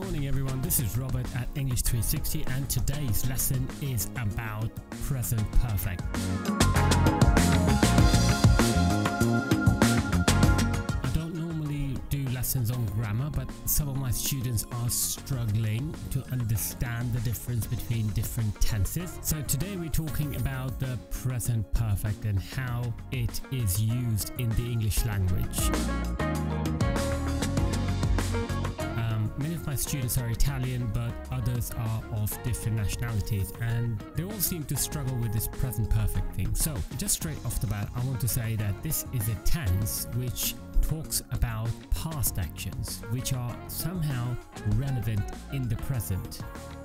morning everyone, this is Robert at English 360 and today's lesson is about present perfect. I don't normally do lessons on grammar, but some of my students are struggling to understand the difference between different tenses. So today we're talking about the present perfect and how it is used in the English language. Many of my students are Italian, but others are of different nationalities, and they all seem to struggle with this present perfect thing. So just straight off the bat, I want to say that this is a tense which talks about past actions which are somehow relevant in the present,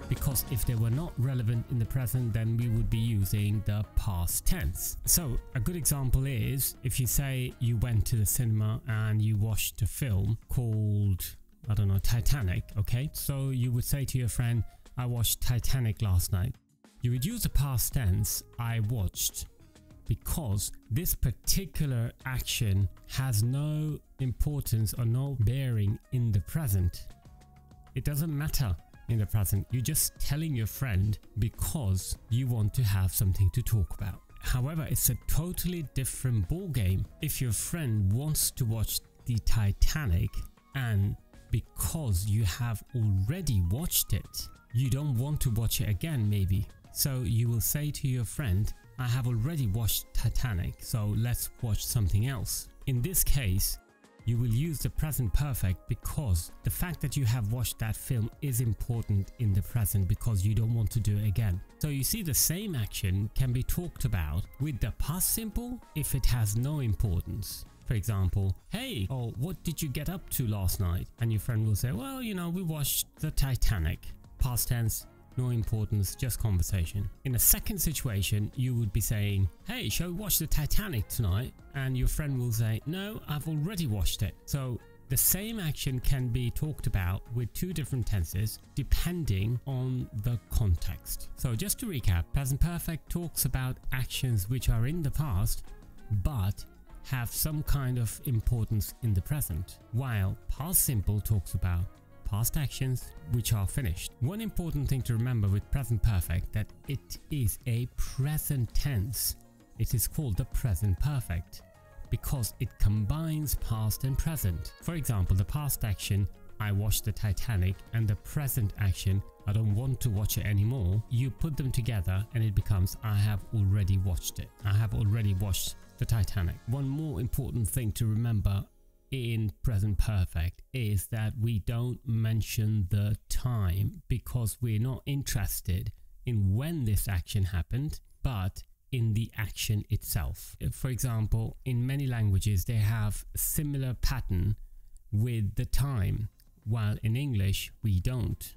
because if they were not relevant in the present, then we would be using the past tense. So a good example is if you say you went to the cinema and you watched a film called, I don't know, Titanic, okay? So you would say to your friend, I watched Titanic last night. You would use the past tense, I watched, because this particular action has no importance or no bearing in the present. It doesn't matter in the present. You're just telling your friend because you want to have something to talk about. However, it's a totally different ball game. If your friend wants to watch the Titanic and because you have already watched it, you don't want to watch it again maybe. So you will say to your friend, I have already watched Titanic, so let's watch something else. In this case, you will use the present perfect because the fact that you have watched that film is important in the present because you don't want to do it again. So you see, the same action can be talked about with the past simple if it has no importance. For example, hey, oh, what did you get up to last night? And your friend will say, well, you know, we watched the Titanic. Past tense, no importance, just conversation. In a second situation, you would be saying, hey, shall we watch the Titanic tonight? And your friend will say, no, I've already watched it. So the same action can be talked about with two different tenses depending on the context. So just to recap, present perfect talks about actions which are in the past, but have some kind of importance in the present, while past simple talks about past actions which are finished. One important thing to remember with present perfect that it is a present tense. It is called the present perfect because it combines past and present. For example, the past action, I watched the Titanic, and the present action, I don't want to watch it anymore. You put them together and it becomes I have already watched it. I have already watched the Titanic. One more important thing to remember in present perfect is that we don't mention the time because we're not interested in when this action happened, but in the action itself. For example, in many languages they have a similar pattern with the time, while in English we don't.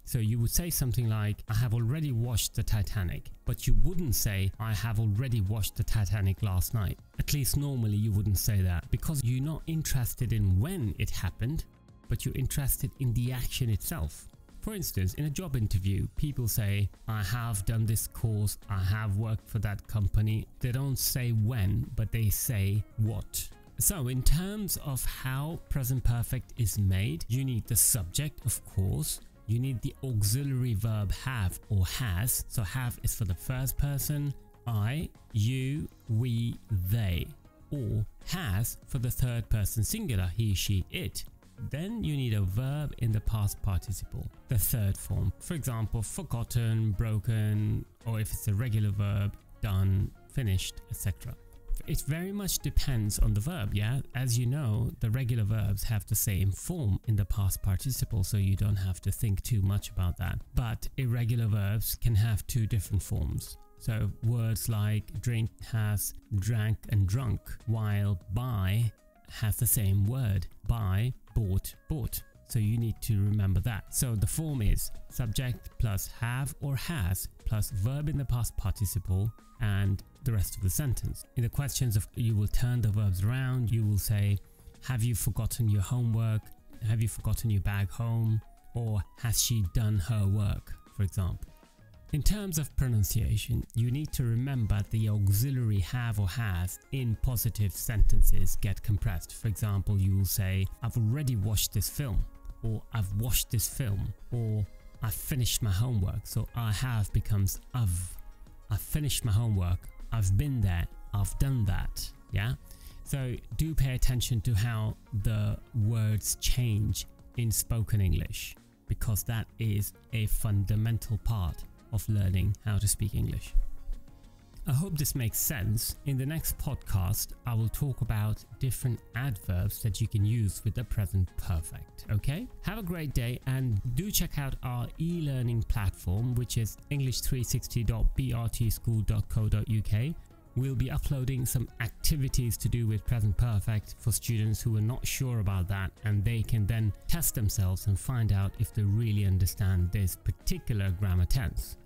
So you would say something like, I have already watched the Titanic, but you wouldn't say, I have already watched the Titanic last night. At least normally you wouldn't say that because you're not interested in when it happened, but you're interested in the action itself. For instance, in a job interview, people say, I have done this course, I have worked for that company. They don't say when, but they say what. So in terms of how present perfect is made, you need the subject, of course. You need the auxiliary verb have or has. So have is for the first person, I, you, we, they. Or has for the third person singular, he, she, it. Then you need a verb in the past participle, the third form. For example, forgotten, broken, or if it's a regular verb, done, finished, etc. It very much depends on the verb, yeah? As you know, the regular verbs have the same form in the past participle, so you don't have to think too much about that. But irregular verbs can have two different forms. So words like drink has drank and drunk, while buy has the same word, buy, bought, bought. So you need to remember that. So the form is subject plus have or has plus verb in the past participle and the rest of the sentence. In the questions, you will turn the verbs around. You will say, have you forgotten your homework? Have you forgotten your bag home? Or has she done her work, for example. In terms of pronunciation, you need to remember the auxiliary have or has in positive sentences get compressed. For example, you will say, I've already watched this film. or I've watched this film, or I've finished my homework. So I have becomes I've finished my homework, I've been there, I've done that. Yeah, so do pay attention to how the words change in spoken English, because that is a fundamental part of learning how to speak English. I hope this makes sense. In the next podcast, I will talk about different adverbs that you can use with the present perfect. Okay? Have a great day, and do check out our e-learning platform, which is english360.brtschool.co.uk. We'll be uploading some activities to do with present perfect for students who are not sure about that, and they can then test themselves and find out if they really understand this particular grammar tense.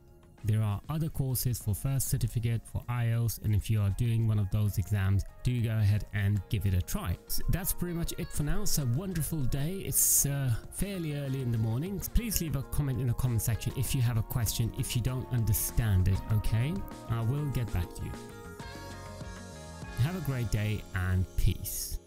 There are other courses for first certificate, for IELTS, and if you are doing one of those exams, do go ahead and give it a try. So that's pretty much it for now. It's a wonderful day. It's fairly early in the morning. Please leave a comment in the comment section if you have a question, if you don't understand it, okay? I will get back to you. Have a great day and peace.